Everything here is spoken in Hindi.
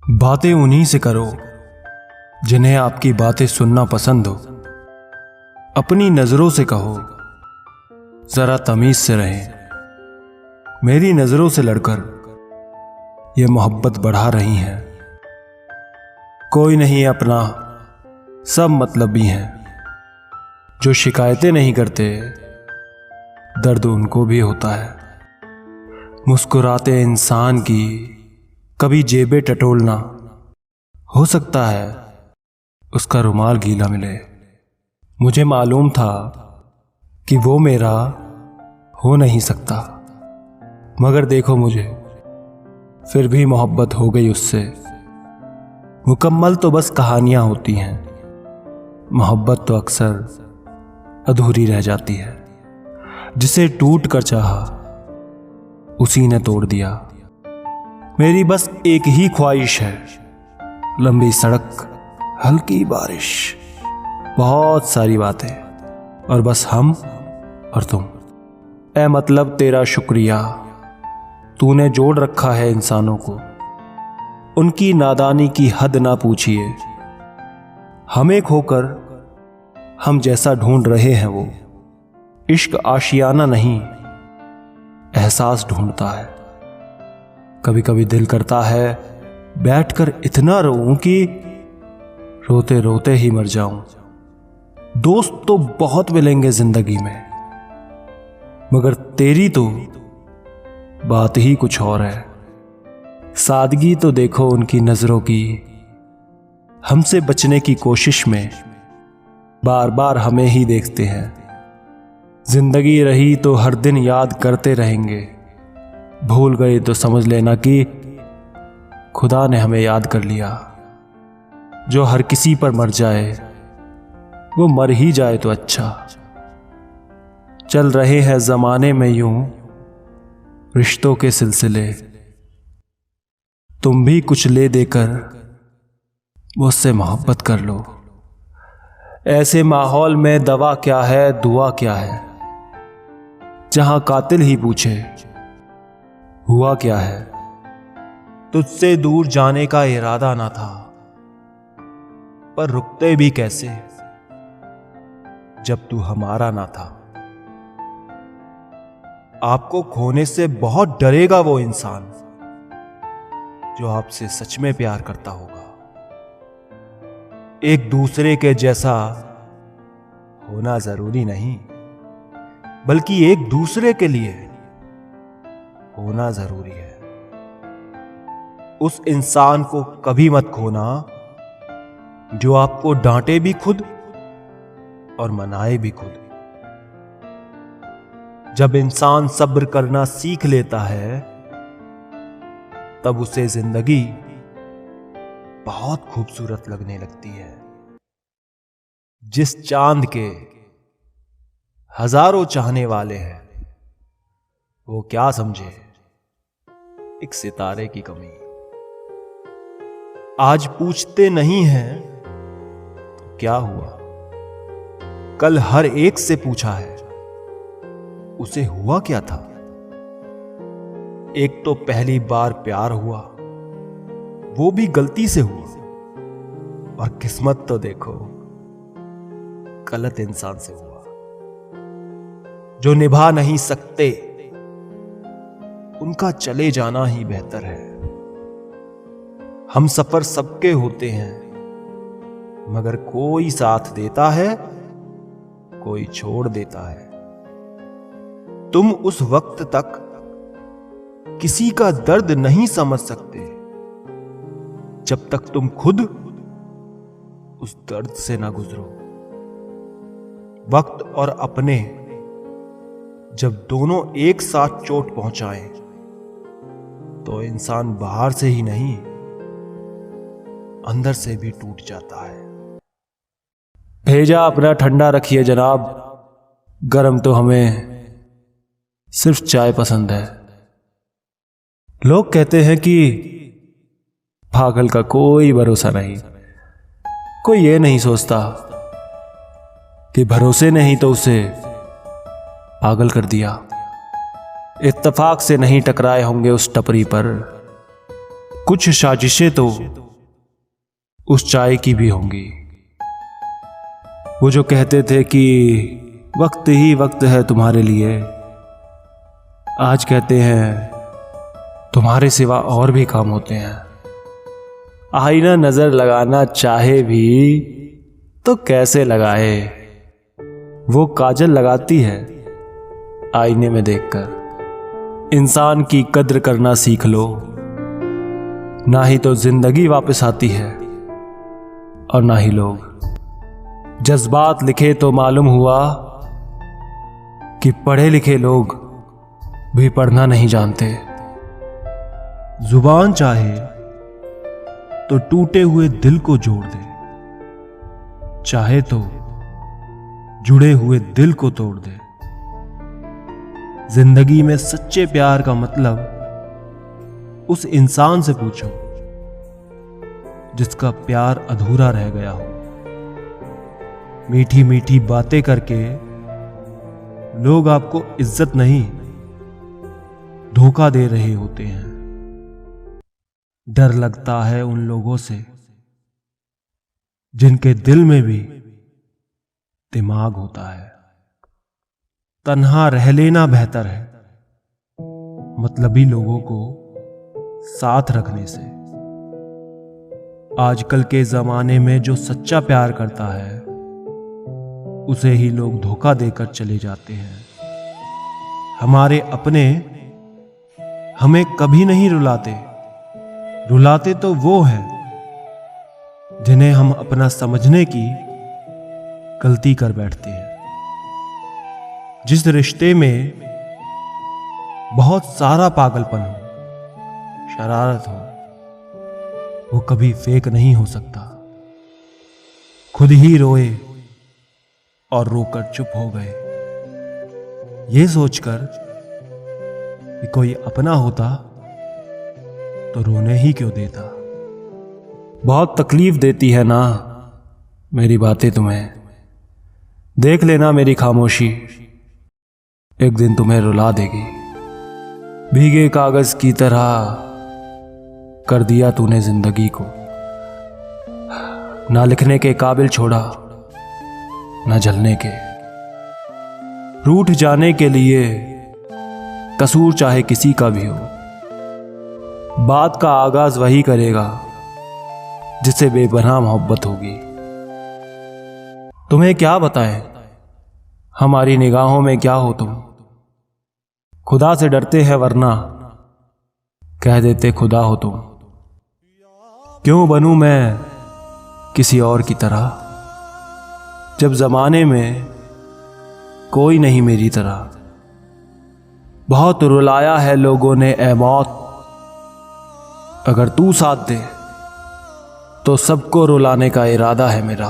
बातें उन्हीं से करो जिन्हें आपकी बातें सुनना पसंद हो। अपनी नजरों से कहो जरा तमीज से रहें। मेरी नजरों से लड़कर ये मोहब्बत बढ़ा रही हैं। कोई नहीं अपना, सब मतलबी हैं। जो शिकायतें नहीं करते दर्द उनको भी होता है। मुस्कुराते इंसान की कभी जेबें टटोलना, हो सकता है उसका रुमाल गीला मिले। मुझे मालूम था कि वो मेरा हो नहीं सकता, मगर देखो मुझे, फिर भी मोहब्बत हो गई उससे। मुकम्मल तो बस कहानियां होती हैं, मोहब्बत तो अक्सर अधूरी रह जाती है। जिसे टूट कर चाहा उसी ने तोड़ दिया। मेरी बस एक ही ख्वाहिश है, लंबी सड़क, हल्की बारिश, बहुत सारी बातें और बस हम और तुम। ए मतलब तेरा शुक्रिया, तूने जोड़ रखा है इंसानों को। उनकी नादानी की हद ना पूछिए। हमें खोकर हम जैसा ढूंढ रहे हैं वो इश्क आशियाना नहीं, एहसास ढूंढता है। कभी कभी दिल करता है बैठकर इतना रोऊं कि रोते रोते ही मर जाऊं। दोस्त तो बहुत मिलेंगे जिंदगी में, मगर तेरी तो बात ही कुछ और है। सादगी तो देखो उनकी नजरों की, हमसे बचने की कोशिश में बार बार हमें ही देखते हैं। जिंदगी रही तो हर दिन याद करते रहेंगे। भूल गए तो समझ लेना कि खुदा ने हमें याद कर लिया। जो हर किसी पर मर जाए वो मर ही जाए तो अच्छा। चल रहे हैं जमाने में यूं रिश्तों के सिलसिले। तुम भी कुछ ले देकर मुझसे मोहब्बत कर लो। ऐसे माहौल में दवा क्या है, दुआ क्या है, जहां कातिल ही पूछे हुआ क्या है। तुझसे दूर जाने का इरादा ना था, पर रुकते भी कैसे जब तू हमारा ना था। आपको खोने से बहुत डरेगा वो इंसान जो आपसे सच में प्यार करता होगा। एक दूसरे के जैसा होना जरूरी नहीं, बल्कि एक दूसरे के लिए होना जरूरी है। उस इंसान को कभी मत खोना जो आपको डांटे भी खुद और मनाए भी खुद। जब इंसान सब्र करना सीख लेता है तब उसे जिंदगी बहुत खूबसूरत लगने लगती है। जिस चांद के हजारों चाहने वाले हैं वो क्या समझे एक सितारे की कमी। आज पूछते नहीं हैं तो क्या हुआ, कल हर एक से पूछा है उसे हुआ क्या था। एक तो पहली बार प्यार हुआ, वो भी गलती से हुआ, और किस्मत तो देखो गलत इंसान से हुआ। जो निभा नहीं सकते उनका चले जाना ही बेहतर है। हम सफर सबके होते हैं, मगर कोई साथ देता है, कोई छोड़ देता है। तुम उस वक्त तक किसी का दर्द नहीं समझ सकते जब तक तुम खुद उस दर्द से ना गुजरो। वक्त और अपने जब दोनों एक साथ चोट पहुंचाएं तो इंसान बाहर से ही नहीं अंदर से भी टूट जाता है। भेजा अपना ठंडा रखिए जनाब, गरम तो हमें सिर्फ चाय पसंद है। लोग कहते हैं कि पागल का कोई भरोसा नहीं। कोई ये नहीं सोचता कि भरोसे नहीं तो उसे पागल कर दिया। इत्तेफाक से नहीं टकराए होंगे उस टपरी पर, कुछ साजिशें तो उस चाय की भी होंगी। वो जो कहते थे कि वक्त ही वक्त है तुम्हारे लिए, आज कहते हैं तुम्हारे सिवा और भी काम होते हैं। आईना नजर लगाना चाहे भी तो कैसे लगाए, वो काजल लगाती है आईने में देखकर। इंसान की कद्र करना सीख लो, ना ही तो जिंदगी वापस आती है और ना ही लोग। जज्बात लिखे तो मालूम हुआ कि पढ़े लिखे लोग भी पढ़ना नहीं जानते। जुबान चाहे तो टूटे हुए दिल को जोड़ दे, चाहे तो जुड़े हुए दिल को तोड़ दे। जिंदगी में सच्चे प्यार का मतलब उस इंसान से पूछो जिसका प्यार अधूरा रह गया हो। मीठी मीठी बातें करके लोग आपको इज्जत नहीं, धोखा दे रहे होते हैं। डर लगता है उन लोगों से जिनके दिल में भी दिमाग होता है। तन्हा रह लेना बेहतर है मतलबी लोगों को साथ रखने से। आजकल के जमाने में जो सच्चा प्यार करता है उसे ही लोग धोखा देकर चले जाते हैं। हमारे अपने हमें कभी नहीं रुलाते, रुलाते तो वो है जिन्हें हम अपना समझने की गलती कर बैठते हैं। जिस रिश्ते में बहुत सारा पागलपन हो, शरारत हो, वो कभी फेक नहीं हो सकता। खुद ही रोए और रोकर चुप हो गए, ये सोचकर कि कोई अपना होता तो रोने ही क्यों देता। बहुत तकलीफ देती है ना मेरी बातें तुम्हें। देख लेना मेरी खामोशी एक दिन तुम्हें रुला देगी। भीगे कागज की तरह कर दिया तूने जिंदगी को, ना लिखने के काबिल छोड़ा ना जलने के। रूठ जाने के लिए कसूर चाहे किसी का भी हो, बात का आगाज वही करेगा जिससे बेपनाह मोहब्बत होगी। तुम्हें क्या बताएं हमारी निगाहों में क्या हो तुम। खुदा से डरते हैं वरना कह देते खुदा हो तुम। क्यों बनूं मैं किसी और की तरह, जब जमाने में कोई नहीं मेरी तरह। बहुत रुलाया है लोगों ने ए मौत, अगर तू साथ दे तो सबको रुलाने का इरादा है मेरा।